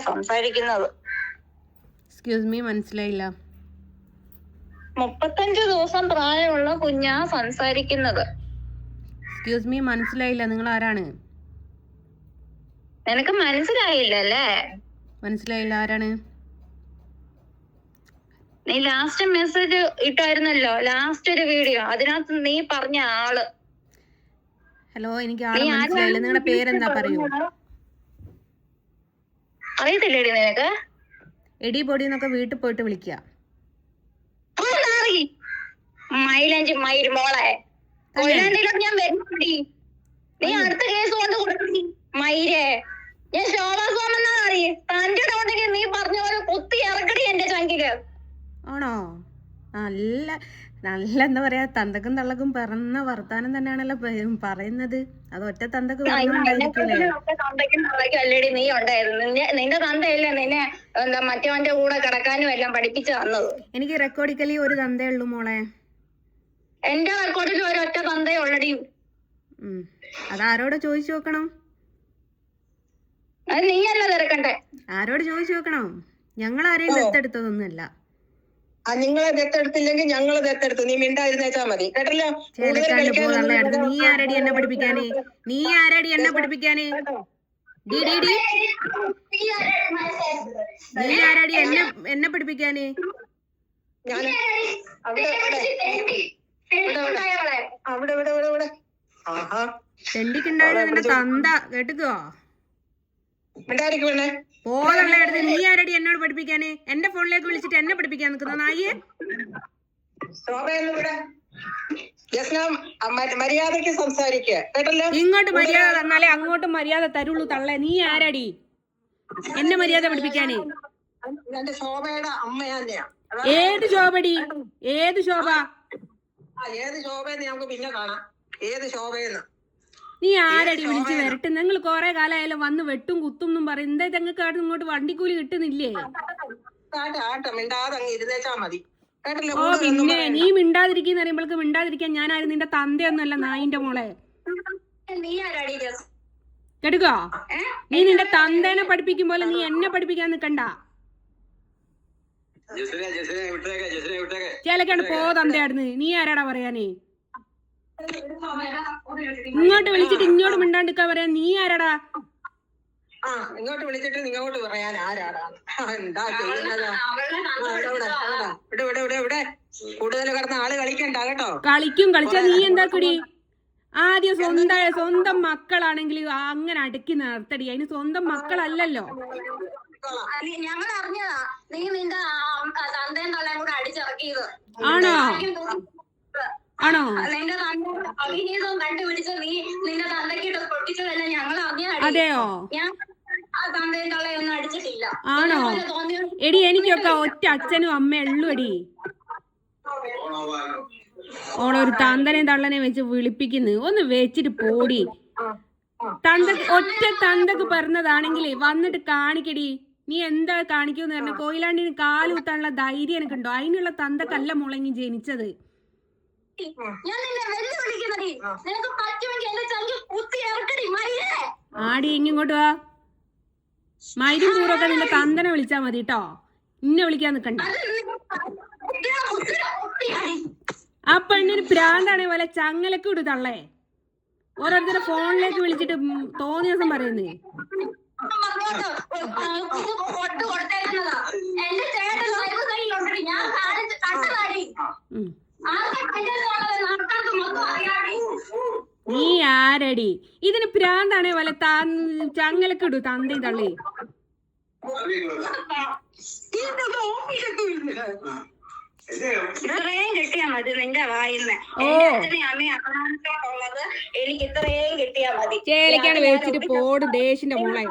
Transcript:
സംസാരിക്കുന്നത്. Excuse me, മനസ്സിലായില്ല. 35 ദിവസം പ്രായമുള്ള കുഞ്ഞാ സംസാരിക്കുന്നത്. എക്സ്ക്യൂസ് മീ, മനസ്സിലായില്ല. നിങ്ങൾ ആരാണ്? നിനക്ക് മനസ്സിലായില്ലല്ലേ? മനസ്സിലായില്ല, ആരാണ്? നീ ലാസ്റ്റ് മെസ്സേജ് ഇട്ടായിരുന്നല്ലോ, ലാസ്റ്റ് ഒരു വീഡിയോ, അതിനകത്ത് നീ പറഞ്ഞ ആള്. ഹലോ, എനിക്ക് ആളെ മനസ്സിലായില്ല. നിങ്ങളുടെ പേരെന്താ പറയൂ? അറിയത്തില്ലേടി നിനക്ക്? എടി പൊടി എന്നൊക്കെ വീട്ടിൽ പോയിട്ട് വിളിക്കുക. മൈലഞ്ച് മയിര് മോളെ, കൊല്ലാണ്ടിലും ഞാൻ വരുന്നുണ്ടി. നീ അടുത്ത കേസ് കൊണ്ട് കൊടുക്കണി മയിരേ. ഞാൻ ശോഭാസോമെന്നാ അറിയേ. തന്റെ ഉണ്ടെങ്കിൽ നീ പറഞ്ഞ പോലെ കുത്തി ഇറക്കടി എന്റെ ചങ്കില്. ആണോ? നല്ല നല്ല എന്താ പറയാ, തന്തക്കും തള്ളക്കും പിറന്ന വർത്താനം തന്നെയാണല്ലോ പറയുന്നത്. അത് ഒറ്റ തന്തക്ക് അല്ലേടി നീ ഉണ്ടായിരുന്നു. നിന്റെ തന്തയല്ലേ നിന്നെ എന്താ മറ്റവന്റെ കൂടെ കിടക്കാനും എല്ലാം പഠിപ്പിച്ചു തന്നത്. എനിക്ക് റെക്കോർഡിക്കലി ഒരു തന്തേ ഉള്ളൂ മോളെ. എന്റെ റെക്കോർഡിൽ ഒരൊറ്റ തന്തേ ഉള്ളടി. അതാരോട് ചോദിച്ചു നോക്കണം? അത് നീയല്ല തിരക്കണ്ടേ. ആരോട് ചോദിച്ചു നോക്കണം? ഞങ്ങൾ ആരെയും ദത്തെടുത്തതൊന്നുമല്ല. നിങ്ങളെ ദത്തെടുത്തില്ലെങ്കിൽ ഞങ്ങള് ദത്തെടുത്തു. നീ മിണ്ടായിരുന്നേച്ചാ മതി, കേട്ടല്ലോ. നീ ആരടി എന്നെ പഠിപ്പിക്കാന്? നീ ആരടി എന്നെ പഠിപ്പിക്കാന്? നീ ആരടി എന്നെ പഠിപ്പിക്കാന്? തെണ്ടിക്കുണ്ടായത് നിന്റെ തന്ത, കേട്ടുക്കോ? പോതള്ളയെടുത്ത് നീ ആരടി എന്നോട് പഠിപ്പിക്കാന്? എന്റെ ഫോണിലേക്ക് വിളിച്ചിട്ട് എന്നെ പഠിപ്പിക്കാൻ നിൽക്കുന്ന നായെ. മര്യാദക്ക് സംസാരിക്കുക, കേട്ടല്ലോ. ഇങ്ങോട്ട് മര്യാദ തന്നാലേ അങ്ങോട്ടും മര്യാദ തരുള്ളൂ തള്ളേ. നീ ആരടി എന്നെ മര്യാദ പഠിപ്പിക്കാന്? ശോഭയുടെ അമ്മയാ. ഏത് ശോഭടി? ഏത് ശോഭ? ഏത് ശോഭയെന്ന് നമുക്ക് പിന്നെ കാണാം. ഏത് ശോഭയെന്ന്? നീ ആരടി വിളിച്ച് വരട്ടെ? നിങ്ങൾ കൊറേ കാലമായാലും വന്ന് വെട്ടും കുത്തും എന്നും പറയും. എന്താ ഞങ്ങൾക്ക് അവിടെ ഇങ്ങോട്ട് വണ്ടിക്കൂലി കിട്ടുന്നില്ലേ? ഓ പിന്നെ നീ മിണ്ടാതിരിക്കുന്ന അറിയുമ്പോൾക്ക് മിണ്ടാതിരിക്കാൻ ഞാനായിരുന്നു നിന്റെ തന്തയൊന്നുമല്ല നായിന്റെ മോളെ. കേട്ടുകോ? നീ നിന്റെ തന്തേനെ പഠിപ്പിക്കും പോലെ നീ എന്നെ പഠിപ്പിക്കാൻ നിക്കണ്ട. ചേലക്കാണ്ട് പോ തന്തയാടുന്ന്. നീ ആരാടാ പറയാനേ? ഇങ്ങോട്ട് വിളിച്ചിട്ട് ഇങ്ങോട്ട് മിണ്ടാണ്ടിക്കാൻ പറയാൻ നീ ആരാടാ? ഇങ്ങോട്ട് വിളിച്ചിട്ട് നിങ്ങോട്ട് പറയാൻ ആരാടാ? എന്താ ചെയ്യുന്നത്? ഇവിടെ കൂടുതൽ കിടന്ന ആള് കളിക്കണ്ട കേട്ടോ. കളിച്ചാ നീ എന്താക്കടി? ആദ്യം സ്വന്തം മക്കളാണെങ്കിൽ അങ്ങനെ അടക്കി നിർത്തടി. അതിന് സ്വന്തം മക്കളല്ലല്ലോ. ഞങ്ങൾ അറിഞ്ഞതാ നീ നിന്റെ തന്തയും തള്ളയും കൂടെ അടിച്ചിറക്കിയത്. ആണോ? ആണോ? നിന്റെ അഭിനീതവും കണ്ടുപിടിച്ച് നീ നിന്റെ തന്തയ്ക്കിട്ട് പൊട്ടിച്ചതല്ല ഞങ്ങൾ അറിഞ്ഞ. അതെയോ? ഞാൻ തന്തയും തള്ളയും ഒന്നും അടിച്ചിട്ടില്ല. ആണോ? എടി എനിക്കൊക്കെ ഒറ്റ അച്ഛനും അമ്മയും ഉള്ളു എടി. ഓളൊരു തന്തനെയും തള്ളനെയും വെച്ച് വിളിപ്പിക്കുന്നു. ഒന്ന് വെച്ചിട്ട് പോടി. ഒറ്റ തന്തക്ക് പറഞ്ഞതാണെങ്കിലേ വന്നിട്ട് കാണിക്കടി. നീ എന്താ കാണിക്കൂന്ന് പറഞ്ഞ? കോയിലാണ്ടിന് കാലുകുത്താനുള്ള ധൈര്യം എനിക്കുണ്ടോ? അതിനുള്ള തന്തക്കല്ല മുളങ്ങി ജനിച്ചത്. ആടി ഇങ്ങോട്ട് വാ. മൈരും കൂറൊക്കെ നിന്റെ തന്തനെ വിളിച്ചാ മതി കേട്ടോ. ഇന്നെ വിളിക്കാൻ നിക്കണ്ട. ആ പെണ്ണിന് പ്രാന്താണേ പോലെ ചങ്ങലക്ക് ഇടു തള്ളേ. ഓരോരുത്തരുടെ ഫോണിലേക്ക് വിളിച്ചിട്ട് തോന്നിയ ദിവസം പറയുന്നേ. നീ ആരടി? ഇതിന് പ്രാന്താണേ പോലെ ചങ്ങലക്ക് ഇടൂ തന്തയും തള്ളി. ഇത്രയും കിട്ടിയാ മതി നിന്റെ വായിന്ന്. എനിക്ക് ഇത്രയും കിട്ടിയാ മതി. ചേലക്കാണ് വെച്ചിട്ട് പോടും ദേശിന്റെ മോളെ.